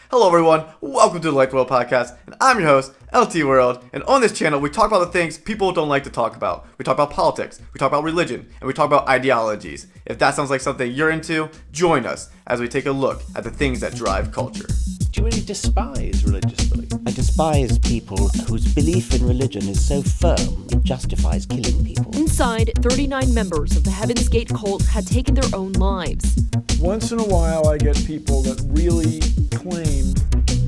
Hello everyone, welcome to the Light World Podcast, and I'm your host, LT World, and on this channel we talk about the things people don't like to talk about. We talk about politics, we talk about religion, and we talk about ideologies. If that sounds like something you're into, join us as we take a look at the things that drive culture. Do you really despise religious belief? I despise people whose belief in religion is so firm it justifies killing people. Inside, 39 members of the Heaven's Gate cult had taken their own lives. Once in a while I get people that really claim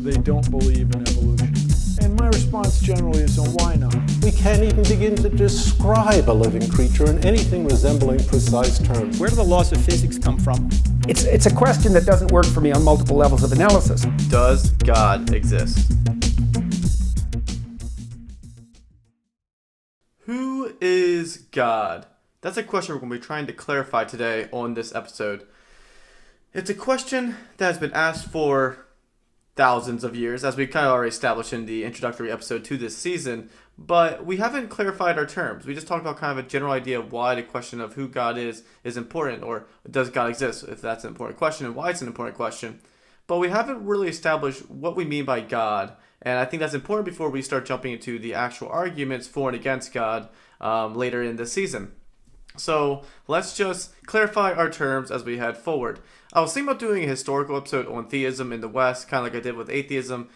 they don't believe in evolution. And my response generally is, why not? We can't even begin to describe a living creature in anything resembling precise terms. Where do the laws of physics come from? It's a question that doesn't work for me on multiple levels of analysis. Does God exist? Who is God? That's a question we're going to be trying to clarify today on this episode. It's a question that has been asked for thousands of years, as we kind of already established in the introductory episode to this season, but we haven't clarified our terms. We just talked about kind of a general idea of why the question of who God is important, or does God exist, if that's an important question, and why it's an important question. But we haven't really established what we mean by God, and I think that's important before we start jumping into the actual arguments for and against God later in this season. So let's just clarify our terms as we head forward. I was thinking about doing a historical episode on theism in the West, kind of like I did with atheism,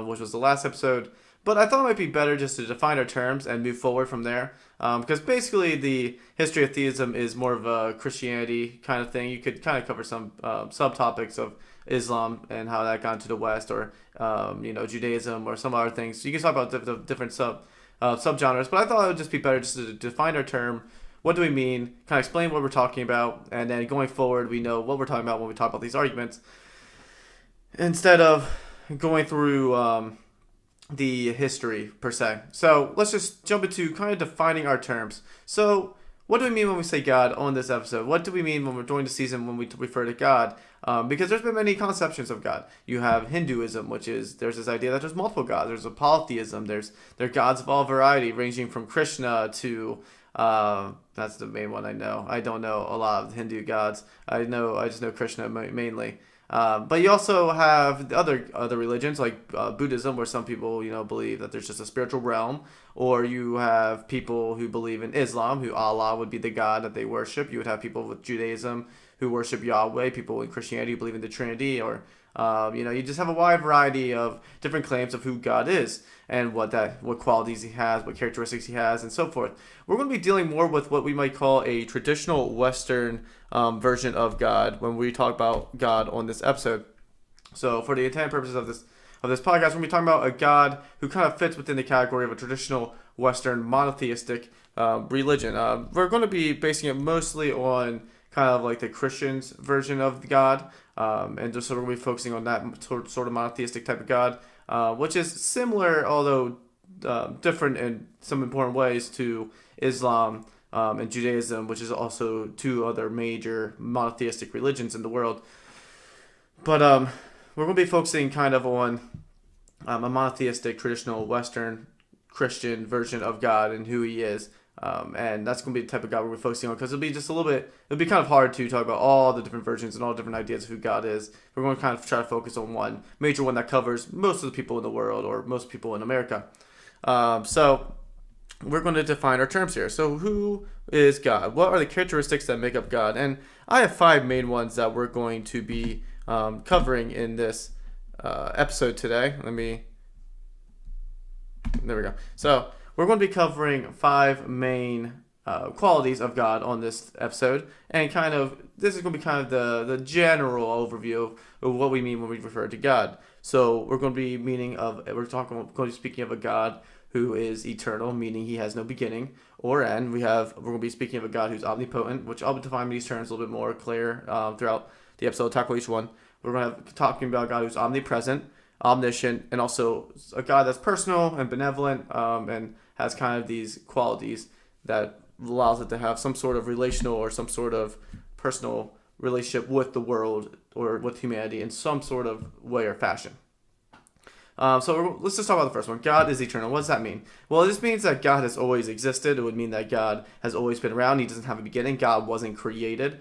which was the last episode. But I thought it might be better just to define our terms and move forward from there. Because basically the history of theism is more of a Christianity kind of thing. You could kind of cover some subtopics of Islam and how that got into the West, or Judaism, or some other things. So you can talk about the different subgenres. But I thought it would just be better just to define our term. What do we mean? Kind of explain what we're talking about, and then going forward, we know what we're talking about when we talk about these arguments, instead of going through the history per se. So let's just jump into kind of defining our terms. So what do we mean when we say God on this episode? What do we mean when we're doing the season when we refer to God? Because there's been many conceptions of God. You have Hinduism, which is, there's this idea that there's multiple gods. There's a polytheism. There are gods of all variety, ranging from Krishna to that's the main one I know. I don't know a lot of Hindu gods. I just know Krishna mainly. But you also have the other religions like Buddhism, where some people believe that there's just a spiritual realm, or you have people who believe in Islam, who Allah would be the God that they worship. You would have people with Judaism who worship Yahweh, people in Christianity who believe in the Trinity, or you just have a wide variety of different claims of who God is and what qualities he has, what characteristics he has, and so forth. We're going to be dealing more with what we might call a traditional Western version of God when we talk about God on this episode. So for the intended purposes of this podcast, we're going to be talking about a God who kind of fits within the category of a traditional Western monotheistic religion. We're going to be basing it mostly on kind of like the Christians' version of God, and just sort of we're focusing on that sort of monotheistic type of God, which is similar, although different in some important ways, to Islam and Judaism, which is also two other major monotheistic religions in the world. But we're going to be focusing kind of on a monotheistic, traditional Western Christian version of God and who he is. And that's going to be the type of God we're focusing on, because it'll be kind of hard to talk about all the different versions and all different ideas of who God is. We're going to kind of try to focus on one major one that covers most of the people in the world, or most people in America. So we're going to define our terms here. So who is God? What are the characteristics that make up God? And I have 5 main ones that we're going to be covering in this episode today. There we go. So we're going to be covering 5 main qualities of God on this episode, and this is going to be kind of the general overview of what we mean when we refer to God. So we're going to be going to be speaking of a God who is eternal, meaning he has no beginning or end. We're going to be speaking of a God who's omnipotent, which I'll be defining these terms a little bit more clear throughout the episode. I'll tackle each one. We're going to be talking about a God who's omnipresent, omniscient, and also a God that's personal and benevolent, and has kind of these qualities that allows it to have some sort of relational or some sort of personal relationship with the world or with humanity in some sort of way or fashion. So let's just talk about the first one. God is eternal. What does that mean? Well, this means that God has always existed. It would mean that God has always been around. He doesn't have a beginning. God wasn't created.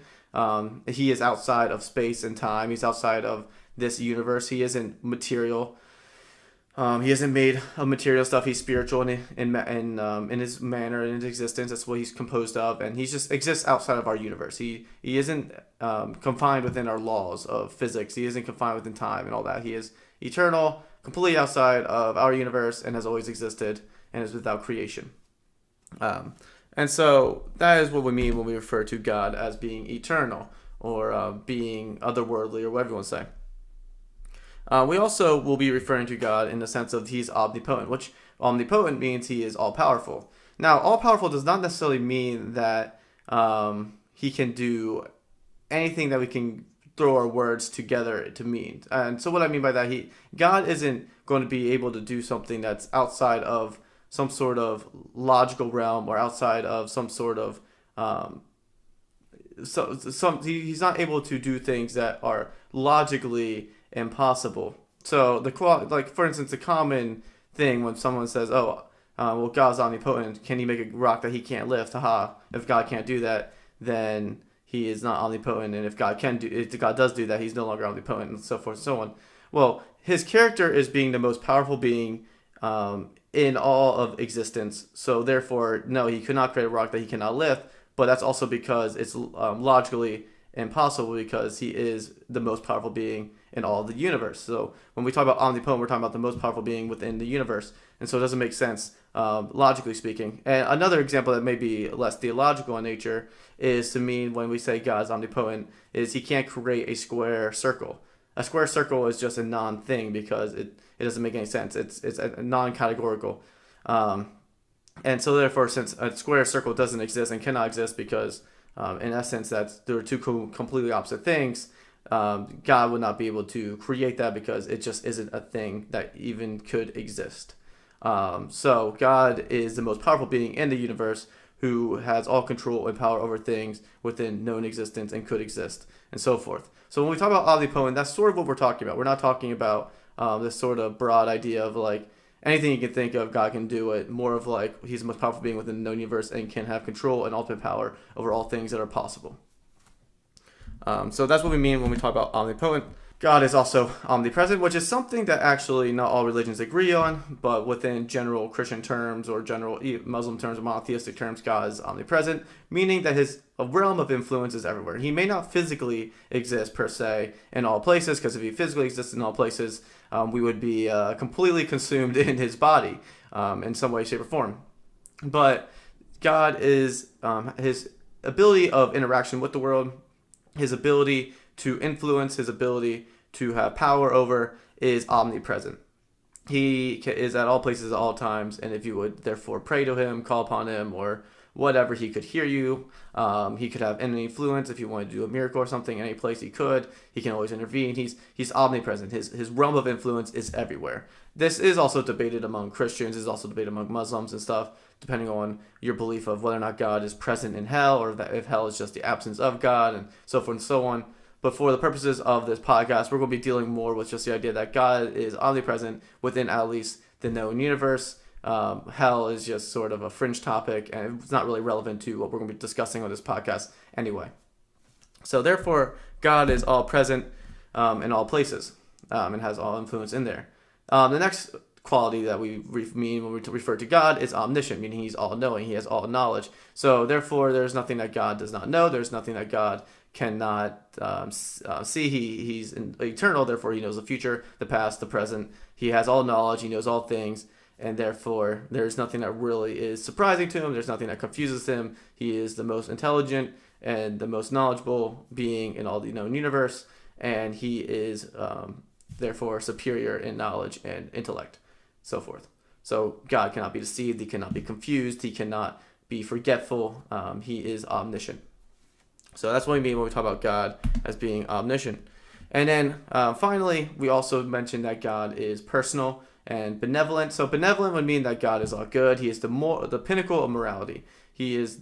He is outside of space and time. He's outside of this universe. He isn't material. He isn't made of material stuff. He's spiritual in his manner, in his existence. That's what he's composed of, and he just exists outside of our universe. He isn't confined within our laws of physics. He isn't confined within time and all that. He is eternal, completely outside of our universe, and has always existed, and is without creation. And so that is what we mean when we refer to God as being eternal, or being otherworldly, or whatever you want to say. We also will be referring to God in the sense of he's omnipotent, which omnipotent means he is all-powerful. Now, all-powerful does not necessarily mean that he can do anything that we can throw our words together to mean. And so what I mean by that, God isn't going to be able to do something that's outside of some sort of logical realm, or outside of some sort of he's not able to do things that are logically impossible. So for instance, the common thing when someone says, well, God's omnipotent, can he make a rock that he can't lift? Haha. If God can't do that, then he is not omnipotent, and if God does do that, he's no longer omnipotent, and so forth and so on. Well, his character is being the most powerful being in all of existence. So therefore, no, he could not create a rock that he cannot lift. But that's also because it's logically impossible, because he is the most powerful being in all of the universe. So when we talk about omnipotent, we're talking about the most powerful being within the universe. And so it doesn't make sense, logically speaking. And another example that may be less theological in nature is to mean when we say God's omnipotent is he can't create a square circle. A square circle is just a non-thing because it doesn't make any sense. It's a non-categorical. And so therefore, since a square circle doesn't exist and cannot exist because in essence there are two completely opposite things, God would not be able to create that because it just isn't a thing that even could exist. So God is the most powerful being in the universe who has all control and power over things within known existence and could exist, and so forth. So when we talk about omnipotent, that's sort of what we're talking about. We're not talking about this sort of broad idea of like anything you can think of, God can do it. More of like he's the most powerful being within the known universe and can have control and ultimate power over all things that are possible. So that's what we mean when we talk about omnipotent. God is also omnipresent, which is something that actually not all religions agree on, but within general Christian terms or general Muslim terms or monotheistic terms, God is omnipresent, meaning that his realm of influence is everywhere. He may not physically exist per se in all places, because if he physically existed in all places, we would be completely consumed in his body in some way, shape, or form. But God is his ability of interaction with the world, his ability to influence, his ability to have power over is omnipresent. He is at all places at all times, and if you would therefore pray to him, call upon him, or whatever, he could hear you. He could have any influence. If you wanted to do a miracle or something, any place he could. He can always intervene. He's omnipresent. His realm of influence is everywhere. This is also debated among Christians. Is also debated among Muslims and stuff, depending on your belief of whether or not God is present in hell, or if hell is just the absence of God, and so forth and so on. But for the purposes of this podcast, we're going to be dealing more with just the idea that God is omnipresent within at least the known universe. Hell is just sort of a fringe topic, and it's not really relevant to what we're going to be discussing on this podcast anyway. So therefore, God is all present in all places and has all influence in there. The next quality that we mean when we refer to God is omniscient, meaning he's all-knowing. He has all knowledge. So therefore, there's nothing that God does not know. There's nothing that God cannot see. He's eternal, therefore he knows the future, the past, the present. He has all knowledge. He knows all things. And therefore, there's nothing that really is surprising to him. There's nothing that confuses him. He is the most intelligent and the most knowledgeable being in all the known universe. And he is, therefore, superior in knowledge and intellect, so forth. So God cannot be deceived. He cannot be confused. He cannot be forgetful. He is omniscient. So that's what we mean when we talk about God as being omniscient. And then finally, we also mentioned that God is personal and benevolent. So benevolent would mean that God is all good. He is the pinnacle of morality. His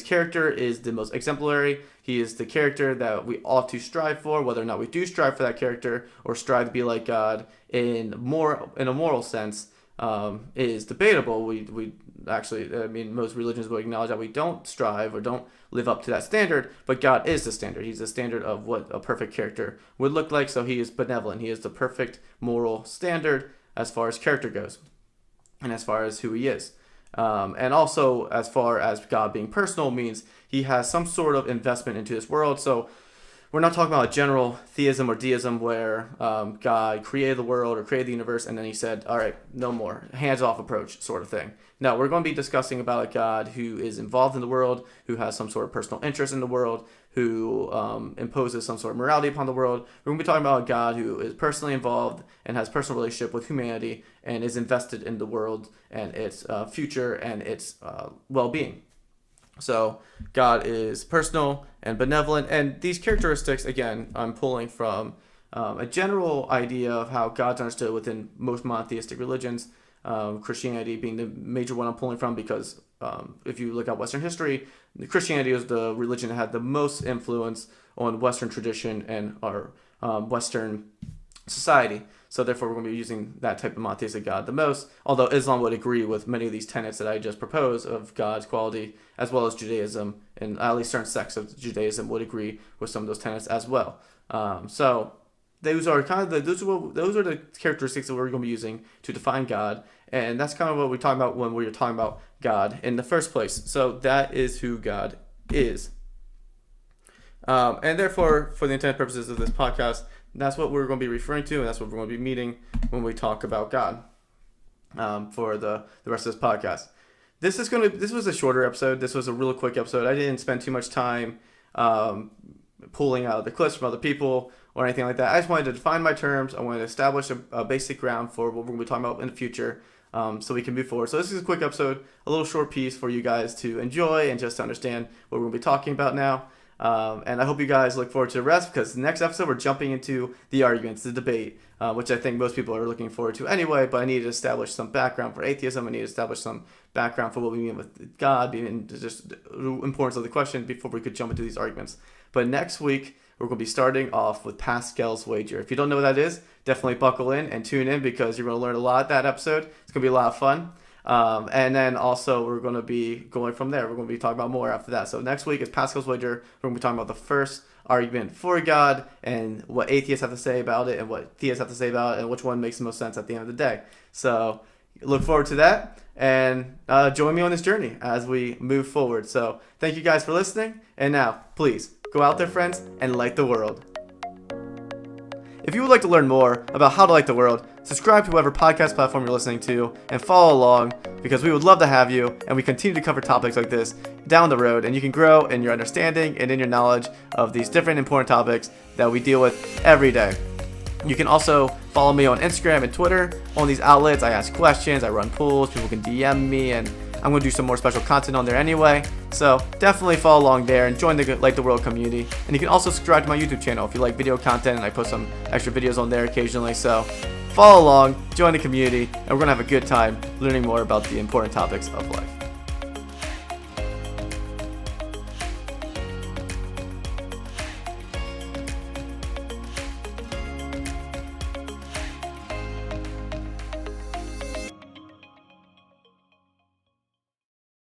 character is the most exemplary. He is the character that we ought to strive for. Whether or not we do strive for that character or strive to be like God in a moral sense is debatable. actually, I mean, most religions will acknowledge that we don't strive or don't live up to that standard, but God is the standard. He's the standard of what a perfect character would look like. So he is benevolent. He is the perfect moral standard as far as character goes and as far as who he is. And also, as far as God being personal means he has some sort of investment into this world. So we're not talking about a general theism or deism where God created the world or created the universe and then he said, all right, no more, hands-off approach sort of thing. No, we're going to be discussing about a God who is involved in the world, who has some sort of personal interest in the world, who imposes some sort of morality upon the world. We're going to be talking about a God who is personally involved and has personal relationship with humanity and is invested in the world and its future and its well-being. So God is personal and benevolent, and these characteristics, again, I'm pulling from a general idea of how God's understood within most monotheistic religions, Christianity being the major one I'm pulling from because if you look at Western history, Christianity was the religion that had the most influence on Western tradition and our Western society. So therefore, we're going to be using that type of monotheistic God the most, although Islam would agree with many of these tenets that I just proposed of God's quality, as well as Judaism, and at least certain sects of Judaism would agree with some of those tenets as well. So those are kind of those are the characteristics that we're going to be using to define God, and that's kind of what we're talking about when we're talking about God in the first place. So that is who God is. And therefore, for the intended purposes of this podcast, that's what we're going to be referring to, and that's what we're going to be meeting when we talk about God for the rest of this podcast. This was a shorter episode. This was a real quick episode. I didn't spend too much time pulling out the clips from other people or anything like that. I just wanted to define my terms. I wanted to establish a basic ground for what we're going to be talking about in the future so we can move forward. So this is a quick episode, a little short piece for you guys to enjoy and just to understand what we're going to be talking about now. And I hope you guys look forward to the rest because the next episode we're jumping into the arguments, the debate, which I think most people are looking forward to anyway, but I need to establish some background for atheism. I need to establish some background for what we mean with God, and just the importance of the question before we could jump into these arguments. But next week, we're going to be starting off with Pascal's wager. If you don't know what that is, definitely buckle in and tune in because you're going to learn a lot that episode. It's going to be a lot of fun. And then also we're going to be going from there. We're going to be talking about more after that. So next week is Pascal's wager. We're going to be talking about the first argument for God and what atheists have to say about it and what theists have to say about it and which one makes the most sense at the end of the day. So look forward to that and join me on this journey as we move forward. So thank you guys for listening. And now, please go out there, friends, and light the world. If you would like to learn more about how to light the world, subscribe to whatever podcast platform you're listening to and follow along because we would love to have you and we continue to cover topics like this down the road and you can grow in your understanding and in your knowledge of these different important topics that we deal with every day. You can also follow me on Instagram and Twitter. On these outlets, I ask questions, I run polls, people can DM me, and I'm going to do some more special content on there anyway. So definitely follow along there and join the Light the World community. And you can also subscribe to my YouTube channel if you like video content, and I post some extra videos on there occasionally. So follow along, join the community, and we're going to have a good time learning more about the important topics of life.